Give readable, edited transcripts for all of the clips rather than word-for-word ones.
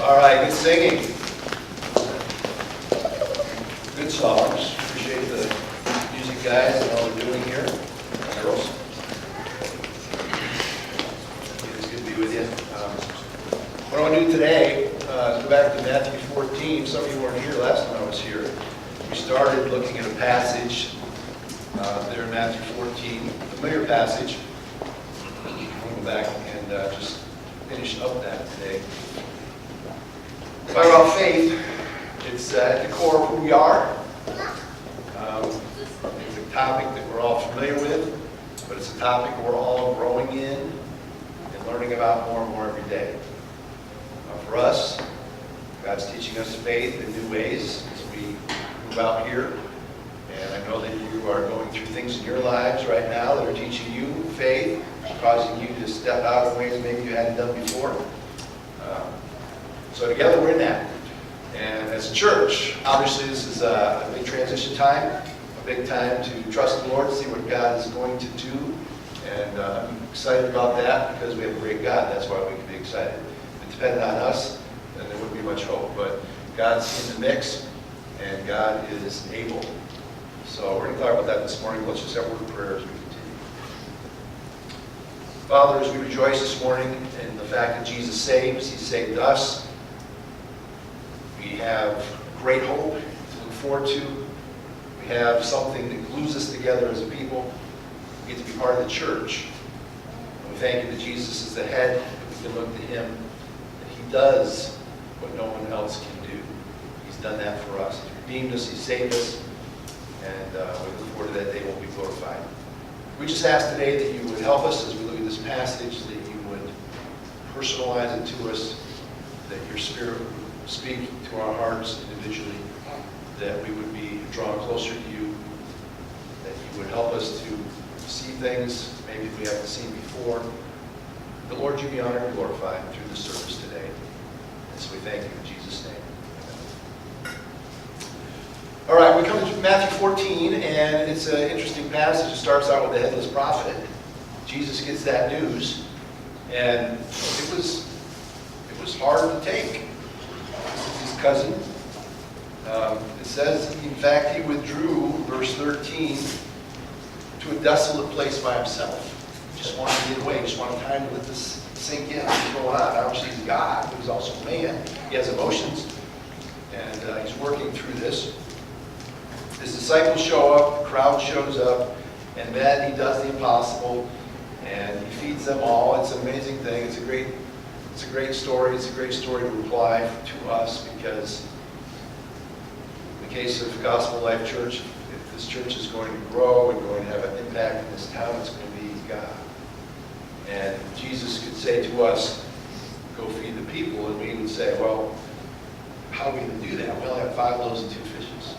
All right, good singing. Good songs. Appreciate the music guys and all they're doing here. Girls. It's good to be with you. What I want to do today is go back to Matthew 14. Some of you weren't here last time I was here. We started looking at a passage there in Matthew 14, a familiar passage. We'll go back and just finish up that today. Talk about faith. It's at the core of who we are. It's a topic that we're all familiar with, but it's a topic we're all growing in and learning about more and more every day. For us, God's teaching us faith in new ways as we move out here. And I know that you are going through things in your lives right now that are teaching you faith, causing you to step out in ways maybe you hadn't done before. So together we're in that. And as a church, obviously this is a big transition time, a big time to trust the Lord, see what God is going to do. And I'm excited about that because we have a great God. That's why we can be excited. If it depended on us, then there wouldn't be much hope. But God's in the mix, and God is able. So we're going to talk about that this morning. Let's just have a word of prayer as we continue. Father, as we rejoice this morning in the fact that Jesus saves, He saved us. We have great hope to look forward to. We have something that glues us together as a people. We get to be part of the church. And we thank you that Jesus is the head, that we can look to Him, that He does what no one else can do. He's done that for us. He's redeemed us. He saved us. And we look forward to that day when we'll be glorified. We just ask today that you would help us as we look at this passage, that you would personalize it to us, that your Spirit would speak to our hearts individually, that we would be drawn closer to you, that you would help us to see things maybe we haven't seen before. The Lord, you be honored and glorified through the service today. And so we thank you in Jesus' name. All right, we come to Matthew 14, and it's an interesting passage. It starts out with the headless prophet. Jesus gets that news, and it was hard to take. His cousin. It says, in fact, he withdrew, verse 13, to a desolate place by himself. He just wanted to get away. He just wanted time to let this sink in. What's going on? Obviously, he's God, but he's also a man. He has emotions, and he's working through this. His disciples show up, the crowd shows up, and then he does the impossible, and he feeds them all. It's an amazing thing. It's a great story. It's a great story to apply to us because in the case of Gospel Life Church, if this church is going to grow and going to have an impact in this town, it's going to be God. And Jesus could say to us, go feed the people, and we would say, well, how are we going to do that? We only have 5 loaves and 2 fishes.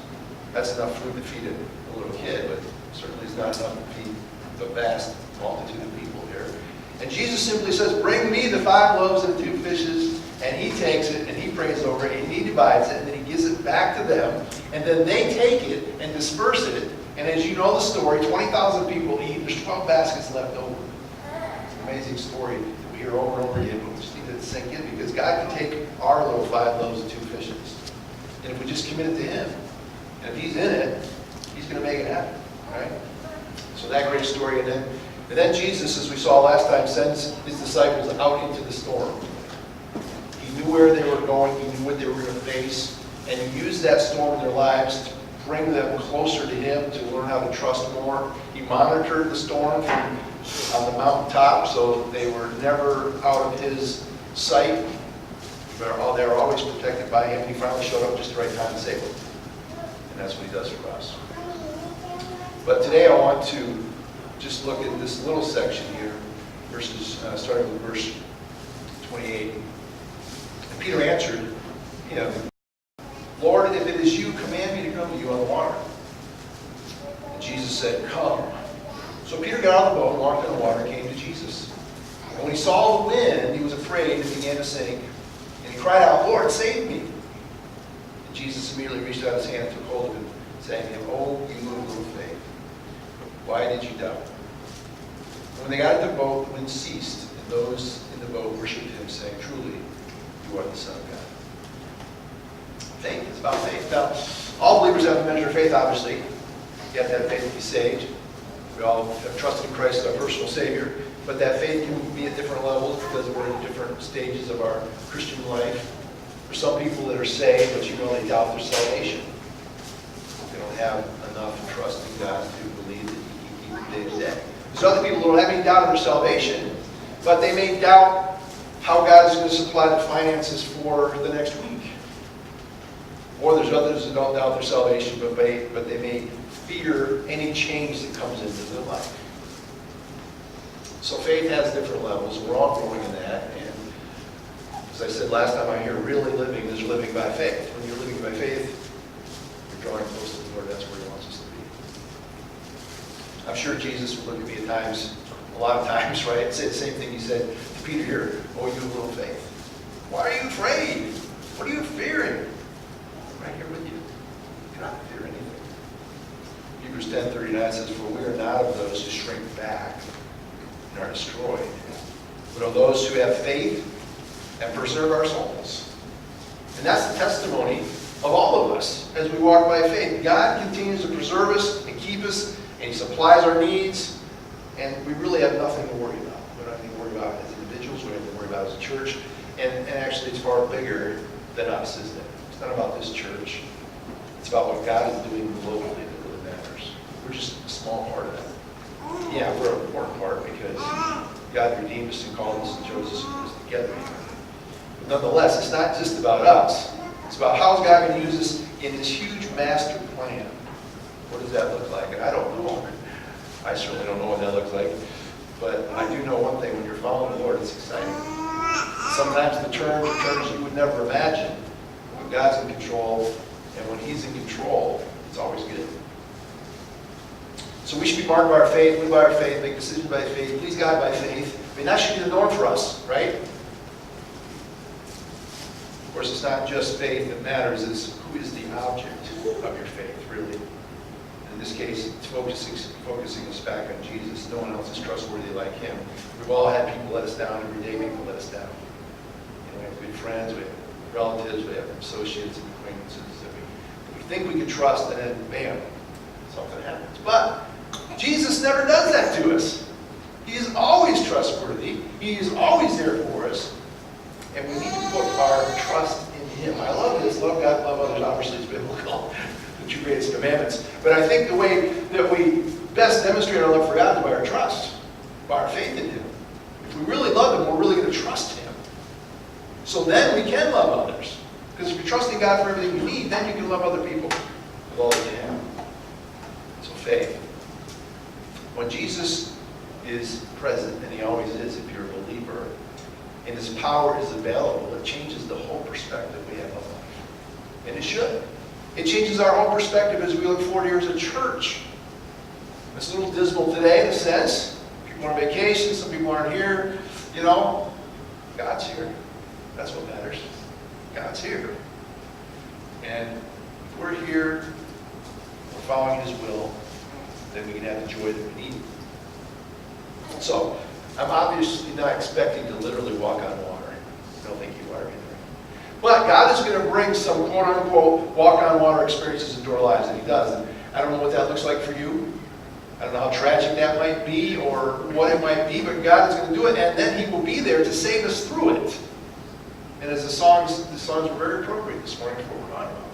That's enough food to feed a little kid, but certainly it's not enough to feed the vast multitude of people here. And Jesus simply says, bring me the 5 loaves and 2 fishes, and he takes it, and he prays over it, and he divides it, and then he gives it back to them, and then they take it and disperse it. And as you know the story, 20,000 people eat, there's 12 baskets left over. It's an amazing story that we hear over and over again, but we just need to sink in, because God can take our little 5 loaves and 2 fishes. And if we just commit it to him, and if he's in it, he's going to make it happen, right? So that great story. And then Jesus, as we saw last time, sends his disciples out into the storm. He knew where they were going. He knew what they were going to face. And he used that storm in their lives to bring them closer to him, to learn how to trust more. He monitored the storm from on the mountaintop, so they were never out of his sight. They were always protected by him. He finally showed up just the right time to save them. And that's what he does for us. But today I want to just look at this little section here, starting with verse 28. And Peter answered him, Lord, if it is you, command me to come to you on the water. And Jesus said, come. So Peter got out of the boat, walked on the water, and came to Jesus. And when he saw the wind, he was afraid and began to sink. And he cried out, Lord, save me. Jesus immediately reached out his hand and took hold of him, saying to him, oh, you little faith, why did you doubt? And when they got into the boat, the wind ceased, and those in the boat worshipped him, saying, truly, you are the Son of God. Faith is about faith. Now, all believers have a measure of faith, obviously. You have to have faith to be saved. We all have trusted in Christ as our personal Savior. But that faith can be at different levels because we're in different stages of our Christian life. For some people that are saved, but they doubt their salvation. They don't have enough trust in God to believe that He can keep them day to day. There's other people who don't have any doubt of their salvation, but they may doubt how God is going to supply the finances for the next week. Or there's others who don't doubt their salvation, but they may fear any change that comes into their life. So faith has different levels. We're all growing in that. And as I said last time, I hear really living is living by faith. When you're living by faith, you're drawing close to the Lord. That's where He wants us to be. I'm sure Jesus would look at me at times, a lot of times, right, and say the same thing He said to Peter here. Oh, you little faith. Why are you afraid? What are you fearing? I'm right here with you. You do not fear anything. Hebrews 10:39 says, for we are not of those who shrink back and are destroyed, but of those who have faith and preserve our souls. And that's the testimony of all of us as we walk by faith. God continues to preserve us and keep us, and He supplies our needs, and we really have nothing to worry about. We don't have anything to worry about as individuals, we don't have to worry about as a church, and actually it's far bigger than us, isn't it? It's not about this church. It's about what God is doing globally that really matters. We're just a small part of that. Yeah, we're an important part because God redeemed us and called us and chose us and put us together. But nonetheless, it's not just about us. It's about how's God going to use us in this huge master plan. What does that look like? And I don't know. I certainly don't know what that looks like. But I do know one thing. When you're following the Lord, it's exciting. Sometimes the turns are turns you would never imagine. When God's in control, and when He's in control, it's always good. So we should be marked by our faith, live by our faith, make decisions by faith, please God by faith. I mean, that should be the norm for us, right? Of course, it's not just faith that matters, it's who is the object of your faith, really. In this case, it's focusing us back on Jesus. No one else is trustworthy like Him. We've all had people let us down. Every day people let us down. We have good friends, we have relatives, we have associates and acquaintances that we think we can trust, and then, bam, something happens. But Jesus never does that to us. He is always trustworthy. He is always there for us. And we need to put our trust in Him. I love this. Love God, love others. Obviously, it's biblical. The two greatest commandments. But I think the way that we best demonstrate our love for God is by our trust, by our faith in Him. If we really love Him, we're really going to trust Him. So then we can love others. Because if you're trusting God for everything you need, then you can love other people with all that you have. So faith. When Jesus is present, and He always is if you're a believer, and His power is available, it changes the whole perspective we have of life. And it should. It changes our whole perspective as we look forward here as a church. It's a little dismal today in a sense. People are on vacation, some people aren't here. God's here. That's what matters. God's here. And if we're here, we're following His will, then we can have the joy that we need. So, I'm obviously not expecting to literally walk on water. I don't think you are either. But God is going to bring some quote-unquote walk-on-water experiences into our lives, and He does. And I don't know what that looks like for you. I don't know how tragic that might be or what it might be, but God is going to do it, and then He will be there to save us through it. And as the songs were very appropriate this morning for what we're talking about.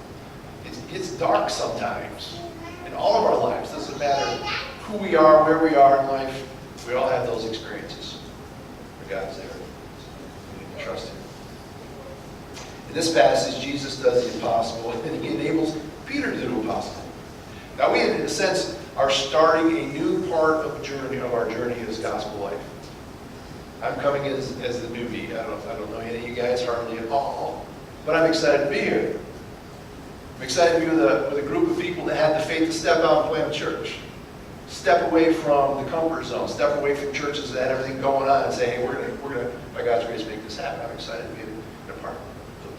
It's dark sometimes in all of our lives. It doesn't matter who we are, where we are in life. We all have those experiences where God's there. We need to trust Him. In this passage, Jesus does the impossible, and He enables Peter to do the impossible. Now we, in a sense, are starting a new part of our journey as gospel life. I'm coming as the newbie. I don't know any of you guys hardly at all, but I'm excited to be here. I'm excited to be with a group of people that had the faith to step out and plant a church. Step away from the comfort zone. Step away from churches that had everything going on and say, hey, we're gonna, by God's grace, make this happen. I'm excited to be a part of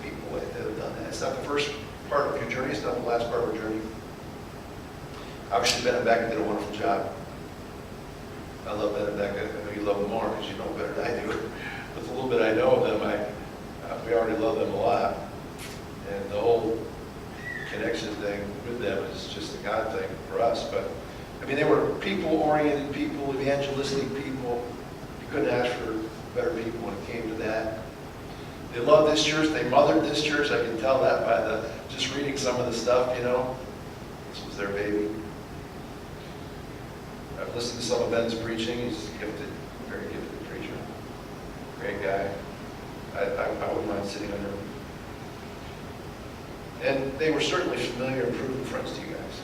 people that have done that. It's not the first part of your journey. It's not the last part of our journey. Obviously, Ben and Becca did a wonderful job. I love Ben and Becca. I know you love them more because you know better than I do. But the little bit I know of them, we we already love them a lot. And the whole connection thing with them is just a God thing for us. But, I mean, they were people-oriented people, evangelistic people. You couldn't ask for better people when it came to that. They loved this church. They mothered this church. I can tell that by just reading some of the stuff, you know. This was their baby. I've listened to some of Ben's preaching. He's a gifted, very gifted preacher. Great guy. I wouldn't mind sitting under him. And they were certainly familiar and proven friends to you guys.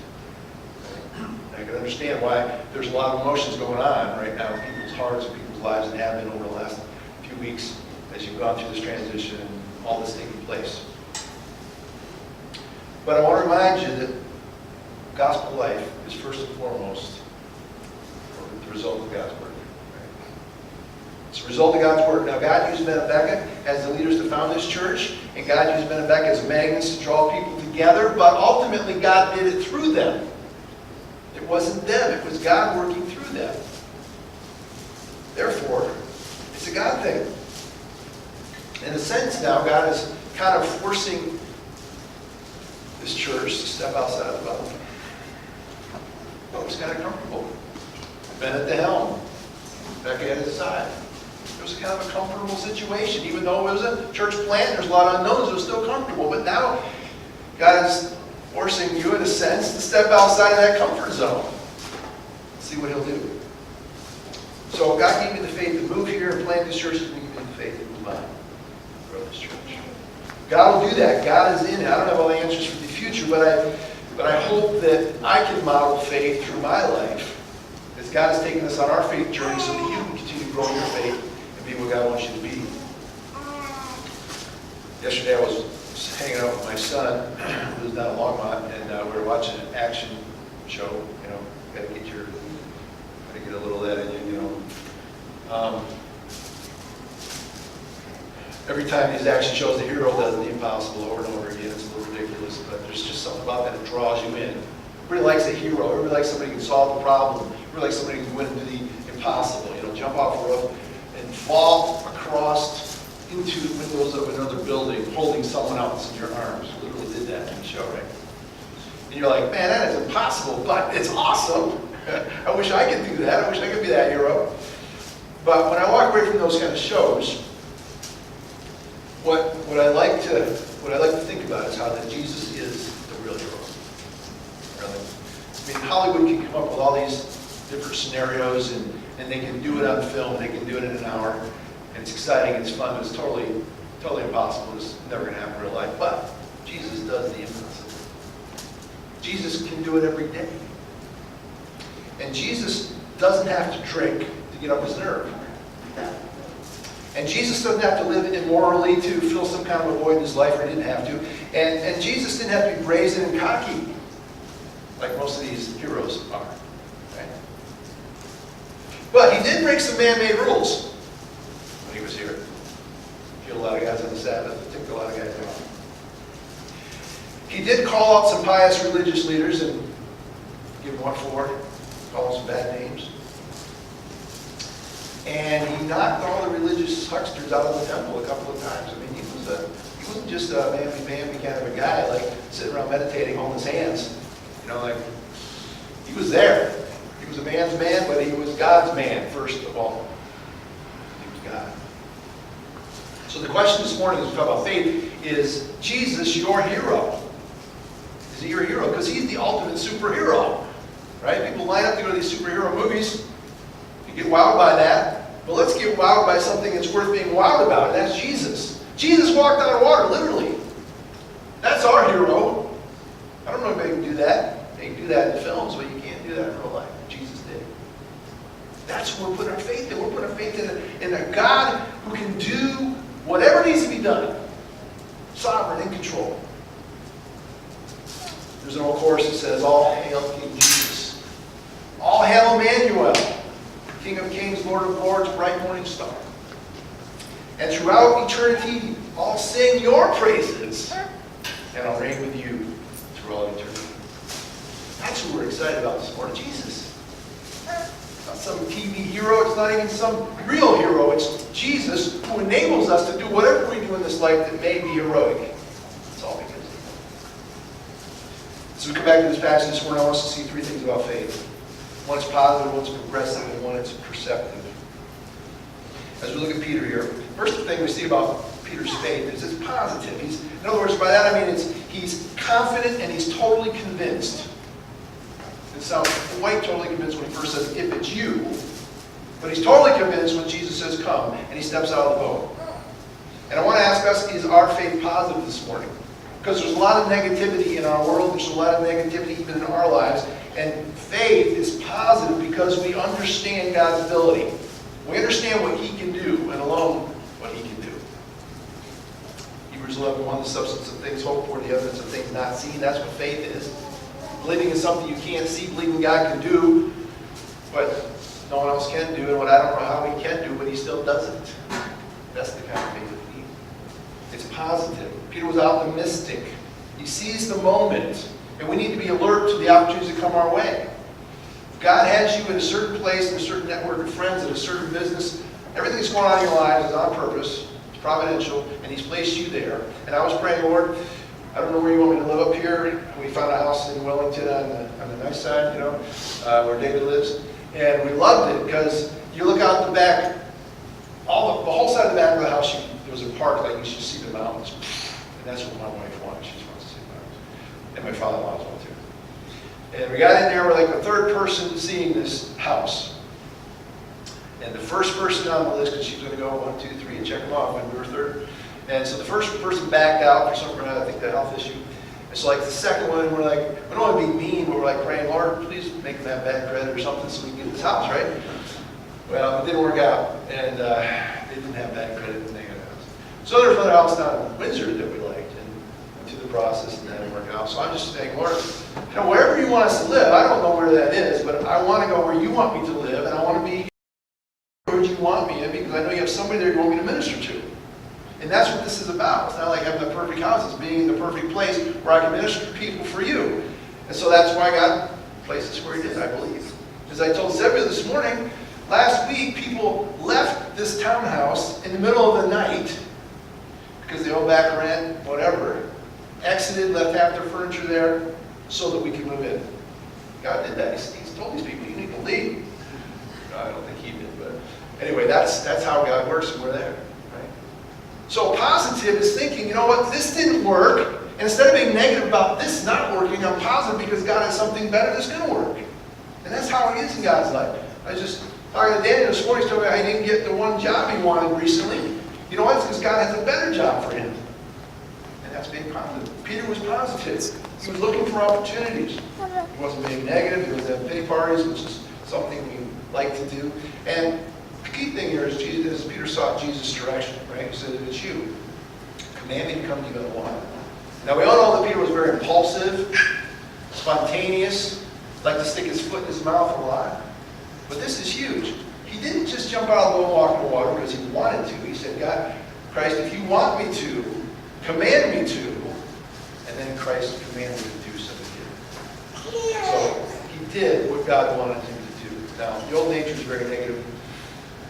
I can understand why there's a lot of emotions going on right now in people's hearts and people's lives, and have been over the last few weeks as you've gone through this transition and all this taking place. But I want to remind you that gospel life is first and foremost the result of God's word. It's a result of God's word. Now, God used Ben and Becca as the leaders to found this church, and God used Ben and Becca as magnets to draw people together, but ultimately God did it through them. It wasn't them, it was God working through them. Therefore, it's a God thing. In a sense now, God is kind of forcing this church to step outside of the boat. It was kind of comfortable. Ben at the helm, Becca at his side. It was kind of a comfortable situation. Even though it was a church plant, there's a lot of unknowns, it was still comfortable. But now, God is forcing you, in a sense, to step outside of that comfort zone. See what he'll do. So God gave me the faith to move here and plant this church, and give me the faith to move on and grow this church. God will do that. God is in it. I don't have all the answers for the future, but I hope that I can model faith through my life, as God has taken us on our faith journey, so that you can continue growing your faith and be what God wants you to be. Yesterday I was hanging out with my son, who was down in Longmont, and we were watching an action show. You know, gotta get a little of that in you, you know. Every time these action shows, the hero does the impossible over and over again. It's a little ridiculous, but there's just something about that that draws you in. Everybody likes a hero. Everybody likes somebody who can solve the problem. Everybody likes somebody who can go into the impossible. You know, jump off a roof and fall across into the windows of another building, holding someone else in your arms. Literally did that in the show, right? And you're like, man, that is impossible, but it's awesome. I wish I could do that. I wish I could be that hero. But when I walk away from those kind of shows, what I like to think about is how that Jesus is the real hero. Really. I mean, Hollywood can come up with all these different scenarios, and they can do it on film. They can do it in an hour, and it's exciting, it's fun, but it's totally impossible. It's never going to happen in real life. But Jesus does the impossible. Jesus can do it every day. And Jesus doesn't have to drink to get up his nerve. And Jesus doesn't have to live immorally to fill some kind of a void in his life, or he didn't have to. And Jesus didn't have to be brazen and cocky, like most of these heroes are. Right? But he did break some man-made rules when he was here. Killed a lot of guys on the Sabbath, ticked a lot of guys off. He did call out some pious religious leaders and give them what for, call them some bad names. And he knocked all the religious hucksters out of the temple a couple of times. I mean, he wasn't just a mamby-pamby kind of a guy, like sitting around meditating, holding his hands. You know, like, he was there. He was a man's man, but he was God's man, first of all. He was God. So the question this morning, as we talk about faith, is Jesus your hero? Is he your hero? Because he's the ultimate superhero. Right? People line up to go to these superhero movies. Get wowed by that, but let's get wowed by something that's worth being wowed about, and that's Jesus. Jesus walked on water, literally. That's our hero. I don't know if anybody can do that. They can do that in films, but you can't do that in real life. Jesus did. That's what we're putting our faith in. We're putting our faith in a God who can do whatever needs to be done. Sovereign, in control. There's an old chorus that says, all hail King Jesus. All hail Emmanuel. King of kings, Lord of lords, bright morning star. And throughout eternity, I'll sing your praises, and I'll reign with you through all eternity. That's who we're excited about this morning, Jesus. not some TV hero. It's not even some real hero. It's Jesus who enables us to do whatever we do in this life that may be heroic. It's all because of him. So we come back to this passage this morning. I want us to see three things about faith. One is positive, one is progressive, and one is perceptive. As we look at Peter here, first thing we see about Peter's faith is it's positive. In other words, by that I mean he's confident and he's totally convinced. It sounds quite totally convinced when he first says, if it's you. But he's totally convinced when Jesus says, come, and he steps out of the boat. And I want to ask us, is our faith positive this morning? Because there's a lot of negativity in our world. There's a lot of negativity even in our lives. And faith is positive because we understand God's ability. We understand what he can do, and alone what he can do. Hebrews 11:1, the substance of things hoped for, the evidence of things not seen. That's what faith is. Believing in something you can't see, believing God can do what no one else can do, and what I don't know how he can do, but he still does it. That's the kind of faith that we need. It's positive. Peter was optimistic. He sees the moment, and we need to be alert to the opportunities that come our way. God has you in a certain place, in a certain network of friends, in a certain business. Everything that's going on in your life is on purpose. It's providential, and he's placed you there. And I was praying, Lord, I don't know where you want me to live up here. We found a house in Wellington on the nice side, where David lives. And we loved it because you look out the back, the whole side of the back of the house, there was a park, like you should see the mountains. And that's what my wife wants. She wants to see the mountains. And my father-in-law as well, too. And we got in there, we're like the third person seeing this house. And the first person on the list, because she's going to go 1, 2, 3 and check them off, and we were third. And so the first person backed out for some reason, I think the health issue. And so like the second one, we're like, we don't want to be mean, but we're like praying, Lord, please make them have bad credit or something so we can get this house, right? Well, it didn't work out. And they didn't have bad credit when they got a house. So there's another house down in Windsor that we liked. And went through the process and that didn't work out. So I'm just saying, Lord, wherever you want us to live, I don't know where that is, but I want to go where you want me to live, and I want to be where you want me in, because I know you have somebody there you want me to minister to. And that's what this is about. It's not like having the perfect house. It's being in the perfect place where I can minister to people for you. And so that's why God placed us where he did, I believe. As I told Zebra this morning, last week people left this townhouse in the middle of the night because they owe back rent, whatever. Exited, left half their furniture there so that we could move in. God did that. He's told these people, you need to leave. No, I don't think he did, but anyway, that's how God works, and we're there. So positive is thinking, you know what, this didn't work. And instead of being negative about this not working, I'm positive because God has something better that's going to work. And that's how it is in God's life. I was just talking to Daniel this morning. He's talking about how he didn't get the one job he wanted recently. You know what? It's because God has a better job for him. And that's being positive. Peter was positive. He was looking for opportunities. He wasn't being negative. He was at pity parties, which is something we like to do. And the key thing here is Peter sought Jesus' direction, right? He said, if it's you, command me to come to you on the water. Now we all know that Peter was very impulsive, spontaneous, liked to stick his foot in his mouth a lot. But this is huge. He didn't just jump out of the boat and walk in the water because he wanted to. He said, God, Christ, if you want me to, command me to. And then Christ commanded him to do so he did. So he did what God wanted him to do. Now, the old nature is very negative.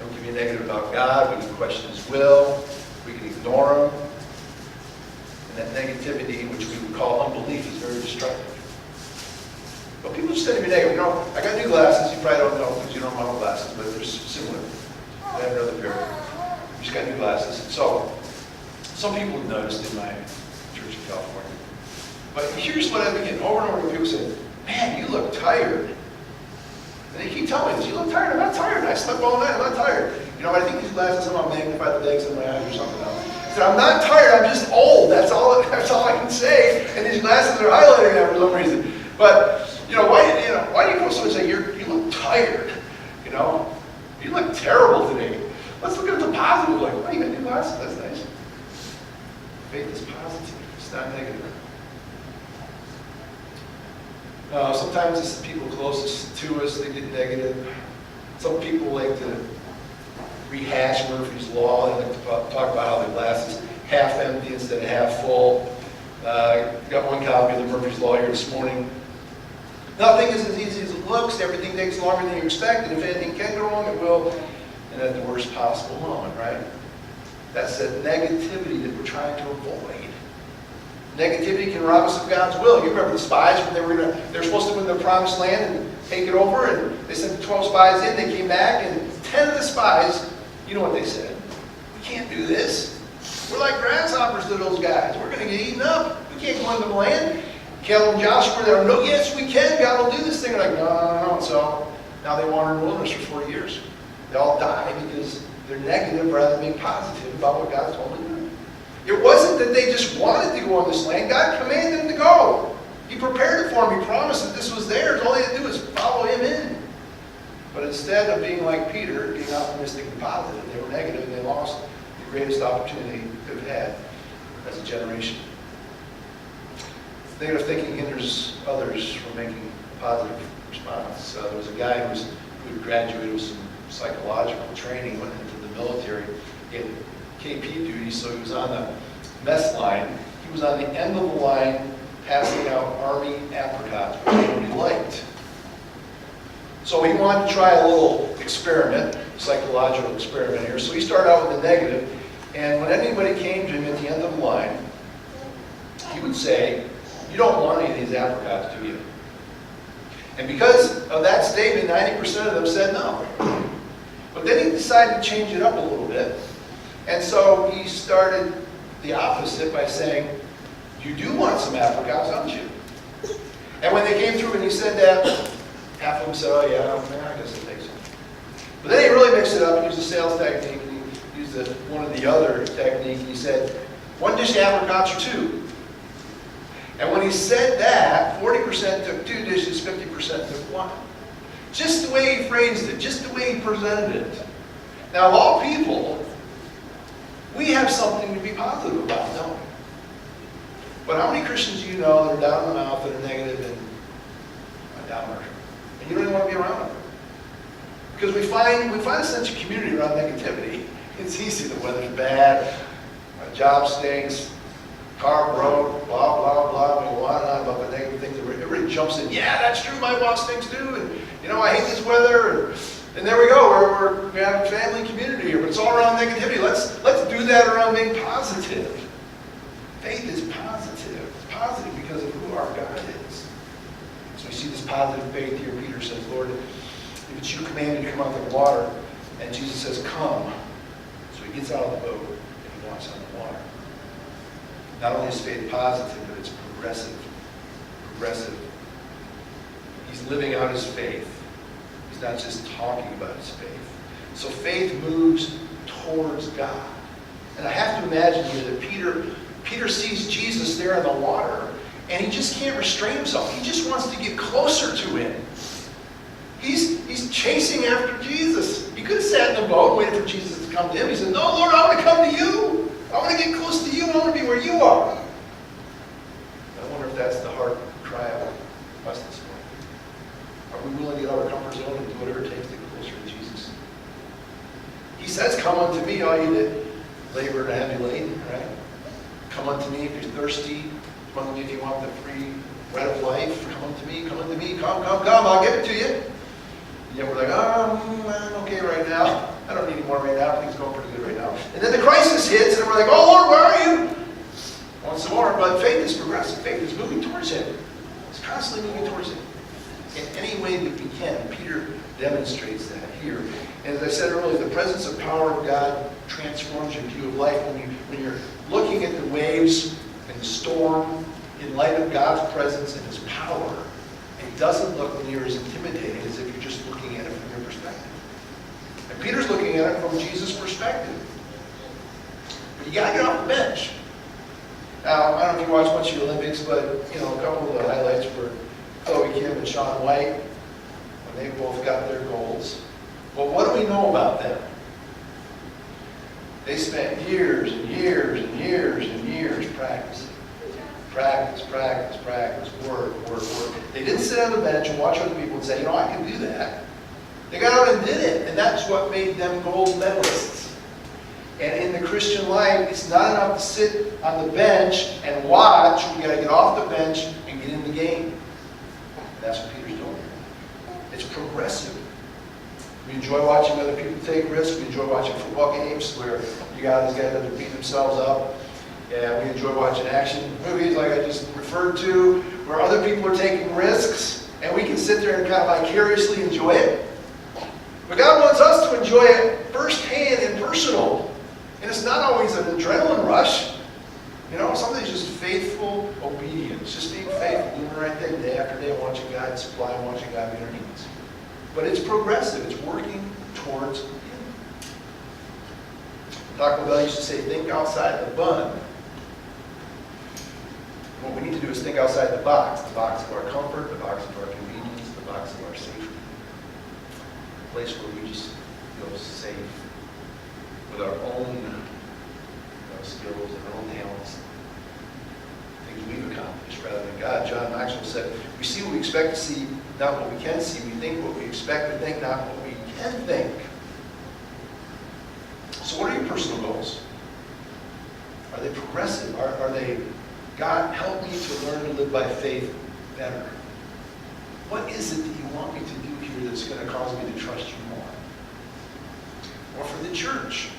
We can be negative about God. We can question his will. We can ignore him. And that negativity, which we would call unbelief, is very destructive. But people just tend to be negative. You know, I got new glasses. You probably don't know because you don't have my own glasses, but they're similar. I have another pair. I just got new glasses. So, some people have noticed in my church in California. But here's what I've been getting over and over again. People say, man, you look tired. And they keep telling me this, you look tired. I'm not tired. I slept all night. I'm not tired. You know, I think these glasses somehow magnify the legs in my eyes or something else. I said, I'm not tired. I'm just old. That's all I can say. And these glasses are highlighting that for some reason. But, why do you go so and say, you look tired? You look terrible today. Let's look at the positive. Like, oh, you got new glasses. That's nice. Faith is positive. It's not negative. Sometimes it's the people closest to us that get negative. Some people like to rehash Murphy's Law. They like to talk about how the glass is half empty instead of half full. Got one copy of the Murphy's Law here this morning. Nothing is as easy as looks, everything takes longer than you expect, and if anything can go wrong, it will, and at the worst possible moment, right? That's that negativity that we're trying to avoid. Negativity can rob us of God's will. You remember the spies when they were supposed to win the promised land and take it over, and they sent the 12 spies in, they came back, and 10 of the spies, you know what they said? We can't do this. We're like grasshoppers to those guys. We're going to get eaten up. We can't go into the land. Caleb and Joshua were there. No, yes, we can. God will do this thing. They're like, no. So now they wander in the wilderness for 40 years. They all die because they're negative rather than being positive about what God told them to do. It wasn't that they just wanted to go on this land. God commanded them to go. He prepared it for them. He promised that this was theirs. All they had to do was follow Him in. But instead of being like Peter, being optimistic and positive, they were negative and they lost the greatest opportunity they've had as a generation. Negative thinking hinders others from making a positive response. There was a guy who had graduated with some psychological training, went into the military, he had KP duty, so he was on the mess line. He was on the end of the line passing out Army apricots, which nobody liked. So he wanted to try a little experiment, psychological experiment here. So he started out with the negative, and when anybody came to him at the end of the line, he would say, "You don't want any of these apricots, do you?" And because of that statement, 90% of them said no. But then he decided to change it up a little bit. And so he started the opposite by saying, "You do want some apricots, don't you?" And when they came through and he said that, half of them said, "Oh yeah, I guess I'll take some." But then he really mixed it up. He used a sales technique, and he used one of the other technique. He said, "1 dish of apricots or 2?" And when he said that, 40% took 2 dishes, 50% took 1. Just the way he phrased it, just the way he presented it. Now, of all people, we have something to be positive about, don't we? But how many Christians do you know that are down in the mouth, that are negative and a downer? And you don't even want to be around them. Because we find a sense of community around negativity. It's easy. The weather's bad, my job stinks, car broke, blah, blah, blah. We go on and on about the negative things. Everybody jumps in. Yeah, that's true. My boss stinks too. And, I hate this weather. And there we go. We have a family community here. But it's all around negativity. Let's do that around being positive. Faith is positive. It's positive because of who our God is. So we see this positive faith here. Peter says, "Lord, if it's you command me to come out of the water," and Jesus says, "Come." So he gets out of the boat and he walks on the water. Not only is faith positive, but it's progressive. Progressive. He's living out his faith. He's not just talking about his faith. So faith moves towards God. And I have to imagine here that Peter sees Jesus there in the water, and he just can't restrain himself. He just wants to get closer to him. He's chasing after Jesus. He could have sat in the boat and waited for Jesus to come to him. He said, "No, Lord, I want to come to you. I want to get close to you. I want to be where you are." I wonder if that's the heart cry of us this morning. Are we willing to get out of our comfort zone and do whatever it takes to get closer to Jesus? He says, "Come unto me, all you that labor and are heavy laden," right? Come unto me if you're thirsty. Come unto me if you want the free bread of life. Come unto me, come unto me. Come, I'll give it to you. And yet we're like, I'm okay right now. I don't need any more right now. Things are going pretty good right now. And then the crisis hits, and we're like, "Oh, Lord, where are you?" I want some more. But faith is progressive. Faith is moving towards Him. It's constantly moving towards Him. In any way that we can. Peter demonstrates that here. And as I said earlier, the presence and power of God transforms your view of life. When you're looking at the waves and the storm in light of God's presence and His power, it doesn't look near as intimidating as if you're just looking at it from your perspective. And Peter's looking at it from Jesus' perspective. But you got to get off the bench. Now, I don't know if you watch much of the Olympics, but a couple of the highlights were Chloe Kim and Shaun White, when they both got their golds. Well, what do we know about them? They spent years and years and years and years practicing. Practice, work. They didn't sit on the bench and watch other people and say, I can do that. They got out and did it, and that's what made them gold medalists. And in the Christian life, it's not enough to sit on the bench and watch. You've got to get off the bench and get in the game. That's what Peter's doing here. It's progressive. We enjoy watching other people take risks. We enjoy watching football games where you got these guys that are beating themselves up. And we enjoy watching action movies like I just referred to, where other people are taking risks, and we can sit there and kind of vicariously enjoy it. But God wants us to enjoy it firsthand and personal. And it's not always an adrenaline rush. You know, sometimes just faithful obedience. Just being faithful, doing the right thing day after day, watching God supply, watching God meet our needs. But it's progressive. It's working towards Him. Taco Bell used to say, think outside the bun. What we need to do is think outside the box of our comfort, the box of our convenience, the box of our safety. A place where we just feel safe with our own skills and our own talents, things we've accomplished rather than God. John Maxwell said, we see what we expect to see, not what we can see. We think what we expect to think, not what we can think. So what are your personal goals? Are they progressive? Are they, God, help me to learn to live by faith better? What is it that you want me to do here that's going to cause me to trust you more? Or for the church,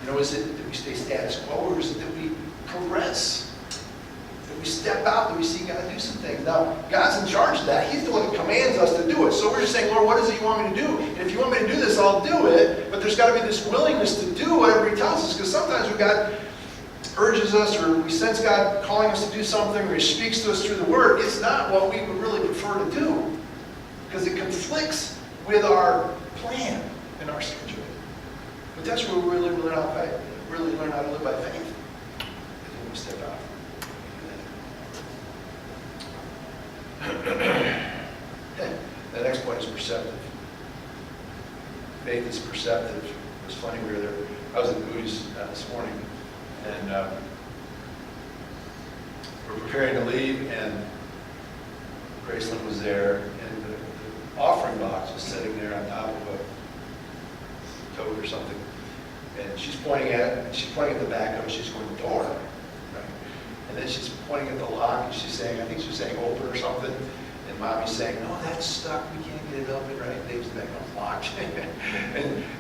you know, is it that we stay status quo, or is it that we progress? That we step out, that we see God do some things? Now, God's in charge of that. He's the one that commands us to do it. So we're just saying, Lord, what is it you want me to do? And if you want me to do this, I'll do it. But there's got to be this willingness to do whatever He tells us, because sometimes when God urges us, or we sense God calling us to do something, or He speaks to us through the Word, it's not what we would really prefer to do, because it conflicts with our plan and our schedule. But that's where we really learn how to live by faith, is when we step out. The next point is perceptive. Faith is perceptive. It was funny, we were there. I was at Moody's this morning, and we're preparing to leave, and Graceland was there, and the offering box was sitting there on top of a tote or something. And she's pointing at the back of it. She's going, door, right? And then she's pointing at the lock, and she's saying, I think she's saying open or something. And Mommy's saying, no, that's stuck. We can't get it open, right? And Dave's back on locked.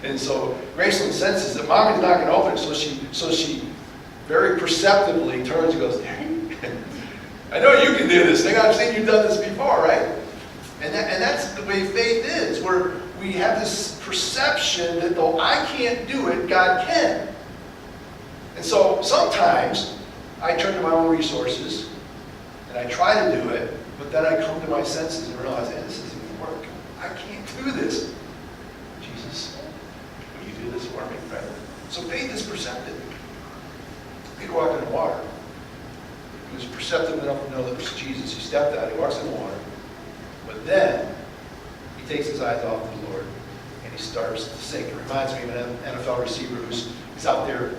and so Graceland senses that Mommy's not going to open it. So she very perceptively turns and goes, I know you can do this thing. I've seen you done this before, right? And that's the way faith is, where we have this perception that though I can't do it, God can. And so sometimes I turn to my own resources and I try to do it, but then I come to my senses and realize, hey, this isn't going to work. I can't do this. Jesus, will you do this for me? Right? So faith is perceptive. Peter walked in the water. He was perceptive enough to know that it was Jesus. He stepped out. He walks in the water. But then he takes his eyes off the Lord and he starts to sink. It reminds me of an NFL receiver who's out there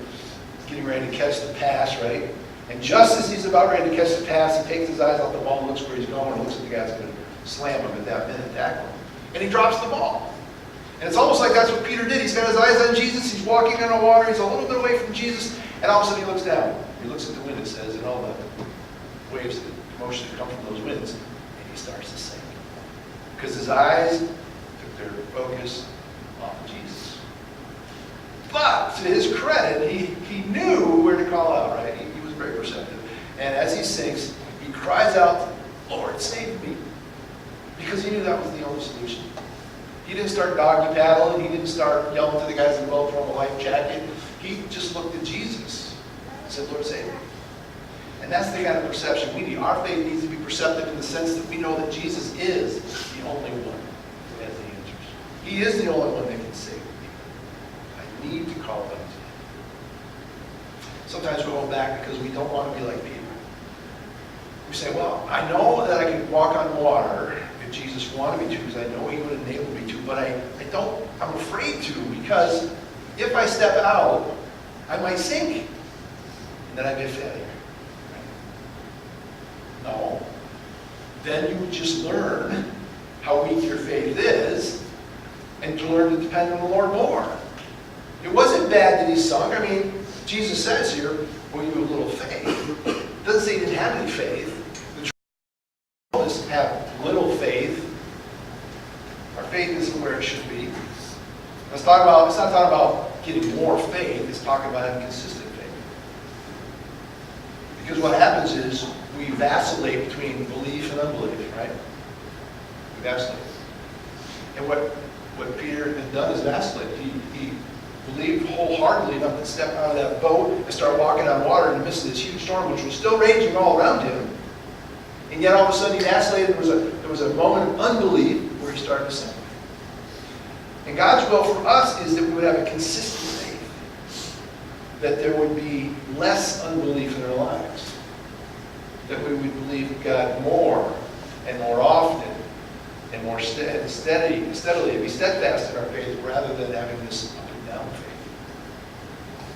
getting ready to catch the pass, right? And just as he's about ready to catch the pass, he takes his eyes off the ball and looks where he's going and looks at the guy that's going to slam him at that minute, tackle him. And he drops the ball. And it's almost like that's what Peter did. He's got his eyes on Jesus. He's walking on the water. He's a little bit away from Jesus. And all of a sudden he looks down. He looks at the wind, it says, and all the waves, the motion that come from those winds. And he starts to sink. Because his eyes took their focus off of Jesus. But to his credit, he knew where to call out, right? He was very perceptive. And as he sinks, he cries out, Lord, save me. Because he knew that was the only solution. He didn't start doggy paddling. He didn't start yelling to the guys in the boat, throwing a life jacket. He just looked at Jesus and said, Lord, save me. And that's the kind of perception we need. Our faith needs to be perceptive in the sense that we know that Jesus is the only one who has the answers. He is the only one that can save me. I need to call out to Him. Sometimes we hold back because we don't want to be like Peter. We say, well, I know that I can walk on water if Jesus wanted me to, because I know He would enable me to, but I'm afraid to, because if I step out, I might sink, and then I'd be a failure. No. Then you would just learn how weak your faith is, and to learn to depend on the Lord more. It wasn't bad that he sung. I mean, Jesus says here, well, you have little faith. It doesn't say he didn't have any faith. The truth is have little faith. Our It's not talking about getting more faith. It's talking about having consistent faith. Because what happens is we vacillate between belief and unbelief, right? We vacillate. And what Peter had done is vacillate. He believed wholeheartedly enough to step out of that boat and start walking on water in the midst of this huge storm, which was still raging all around him. And yet all of a sudden he vacillated. There was a moment of unbelief where he started to sink. And God's will for us is that we would have a consistent faith. That there would be less unbelief in our lives. That we would believe God more and more often and more steadily, and be steadfast in our faith rather than having this up and down faith.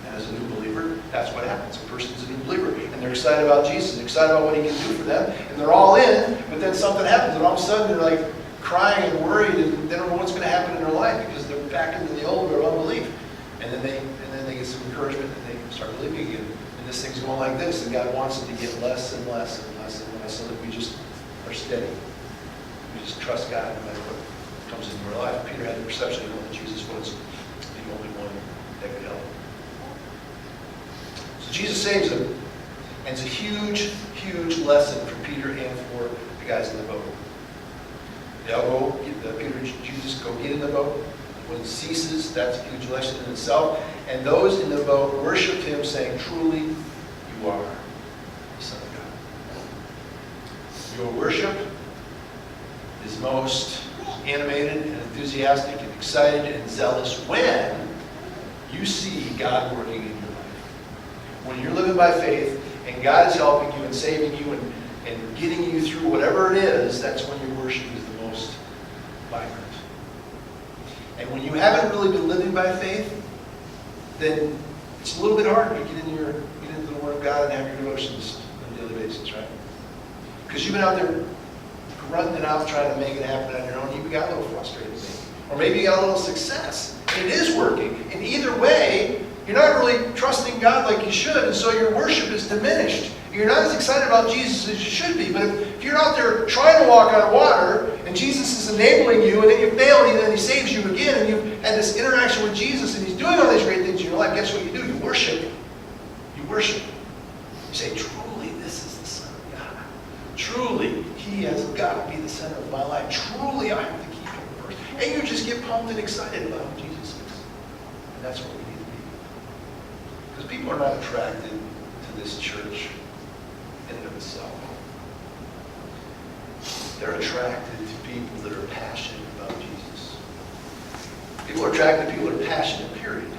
And as a new believer, that's what happens. A person's a new believer, and they're excited about Jesus, and excited about what he can do for them, and they're all in, but then something happens, and all of a sudden they're like crying and worried, and they don't know what's going to happen in their life because they're back into the old of unbelief. And then they get some encouragement, and they start believing again. And this thing's going like this, and God wants it to get less and less and less and less, so that we just are steady. We just trust God no matter what comes into our life. Peter had the perception of that Jesus was the only one that could help. So Jesus saves him, and it's a huge, huge lesson for Peter and for the guys in the boat. They all go, Peter and Jesus go get in the boat. When it ceases, that's a huge lesson in itself. And those in the boat worshiped him, saying, "Truly, you are the Son of God." Your worship is most animated and enthusiastic and excited and zealous when you see God working in your life. When you're living by faith and God is helping you and saving you and getting you through whatever it is, that's when your worship is the most vibrant. And when you haven't really been living by faith, then it's a little bit harder to get into the Word of God and have your devotions on a daily basis, right? Because you've been out there grunting it out, trying to make it happen on your own. You got a little frustrated, maybe. Or maybe you got a little success. And it is working. And either way, you're not really trusting God like you should, and so your worship is diminished. You're not as excited about Jesus as you should be. But if you're out there trying to walk on water, and Jesus is enabling you, and then you fail, and then he saves you again, and you've had this interaction with Jesus, and he's doing all these great things in your life, guess what you do? You worship. You worship. You say, "Truly, this is the Son of God. Truly, he has got to be the center of my life. Truly, I have to keep him first." And you just get pumped and excited about who Jesus is. And that's what we need to be. Because people are not attracted to this church in and of itself. They're attracted to people that are passionate about Jesus. People are attracted to people that are passionate, period.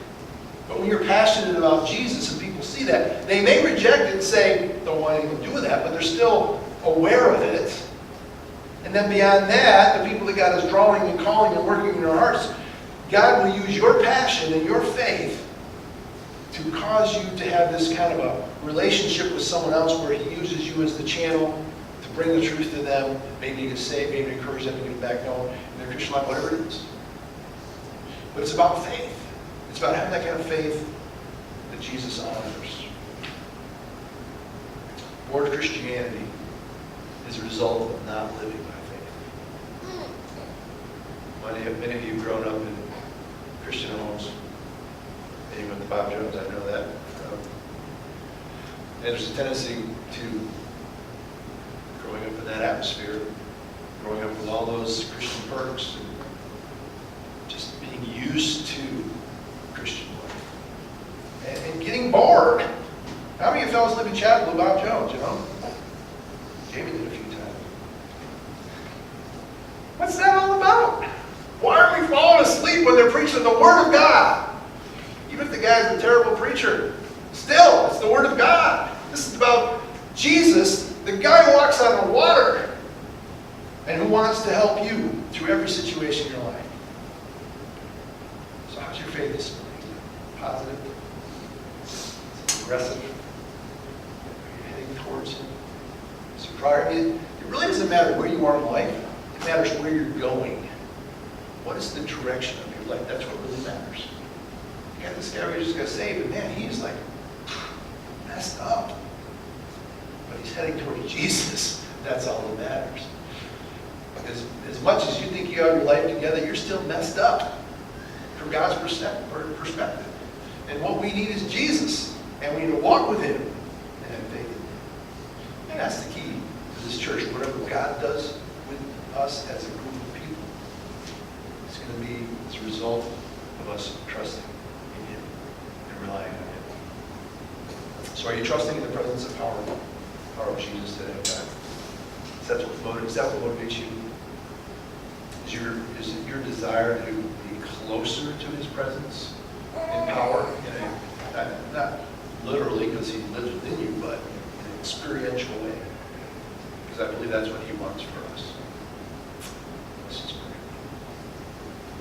But when you're passionate about Jesus and people see that, they may reject it and say, "Don't want anything to do with that," but they're still aware of it. And then beyond that, the people that God is drawing and calling and working in their hearts, God will use your passion and your faith to cause you to have this kind of a relationship with someone else where he uses you as the channel to bring the truth to them, maybe to get saved, maybe to encourage them to get back going in their Christian life, whatever it is. But it's about faith. It's about having that kind of faith that Jesus honors. More Christianity is a result of not living by faith. Many of you have grown up in Christian homes. Maybe with Bob Jones, I know that. And there's a tendency to, growing up in that atmosphere, growing up with all those Christian perks, and just being used to Christian life. And getting bored. How many of you fellas live in Chapel with Bob Jones, you know? Jamie did a few times. What's that all about? Why are we falling asleep when they're preaching the Word of God? Even if the guy's a terrible preacher, still, it's the Word of God. This is about Jesus, the guy who walks on the water and who wants to help you through every situation in your life. So how's your faith this morning? Positive? Is it aggressive? Are you heading towards Him? Is it priority? It really doesn't matter where you are in life. It matters where you're going. What is the direction of your life? That's what really matters. You got this guy who just got saved, and man, he's like messed up. But he's heading towards Jesus. That's all that matters. Because as much as you think you have your life together, you're still messed up. from God's perspective. And what we need is Jesus, and we need to walk with him and have faith in him. And that's the key to this church. Whatever God does with us as a group of people, it's going to be as a result of us trusting in him and relying on him. So are you trusting in the presence of power of Jesus today, God? Is that what motivates you? Is it your desire to be closer to his presence and power in a, not literally because he lives within you, but in an experiential way? Because I believe that's what he wants for us. Let's just pray.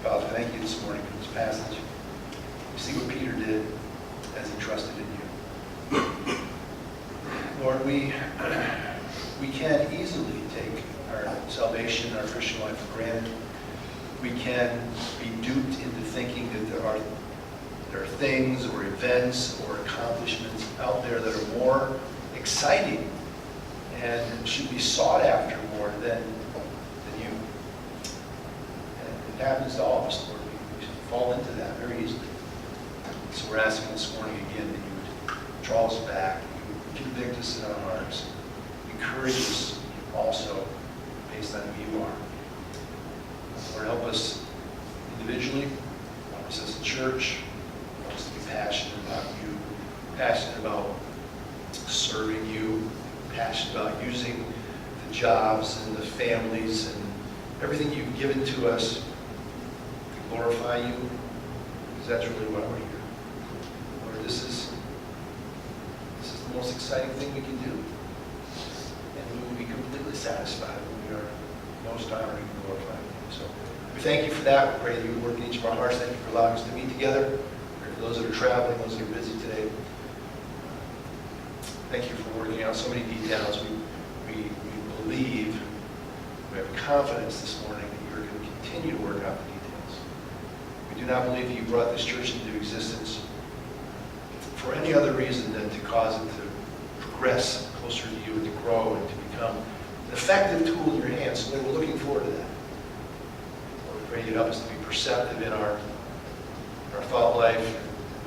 Father, thank you this morning for this passage. You see what Peter did as he trusted in you. Lord, we can easily take our salvation, our Christian life for granted. We can be duped into thinking that there are things or events or accomplishments out there that are more exciting and should be sought after more than you. And it happens to all of us, Lord. We fall into that very easily. So we're asking this morning again that you would draw us back, you would convict us in our hearts, encourage us also based on who you are. Lord, help us individually, help us as a church, help us to be passionate about you, passionate about serving you, passionate about using the jobs and the families and everything you've given to us to glorify you, because that's really why we're here. Lord, this is the most exciting thing we can do. And we will be completely satisfied when we are most honored and glorified. So we thank you for that. We pray that you would work in each of our hearts. Thank you for allowing us to meet together. We pray for those that are traveling, those that are busy today. Thank you for working out so many details. We believe, we have confidence this morning that you're going to continue to work out the details. We do not believe that you brought this church into existence for any other reason than to cause it to progress closer to you and to grow and to become an effective tool in your hands. So we're looking forward to that. Lord, we pray you'd help us to be perceptive in our thought life and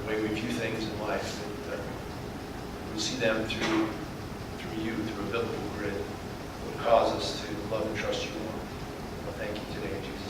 the way we view things in life. That we'll see them through you, through a biblical grid that will cause us to love and trust you more. Well, thank you today, Jesus.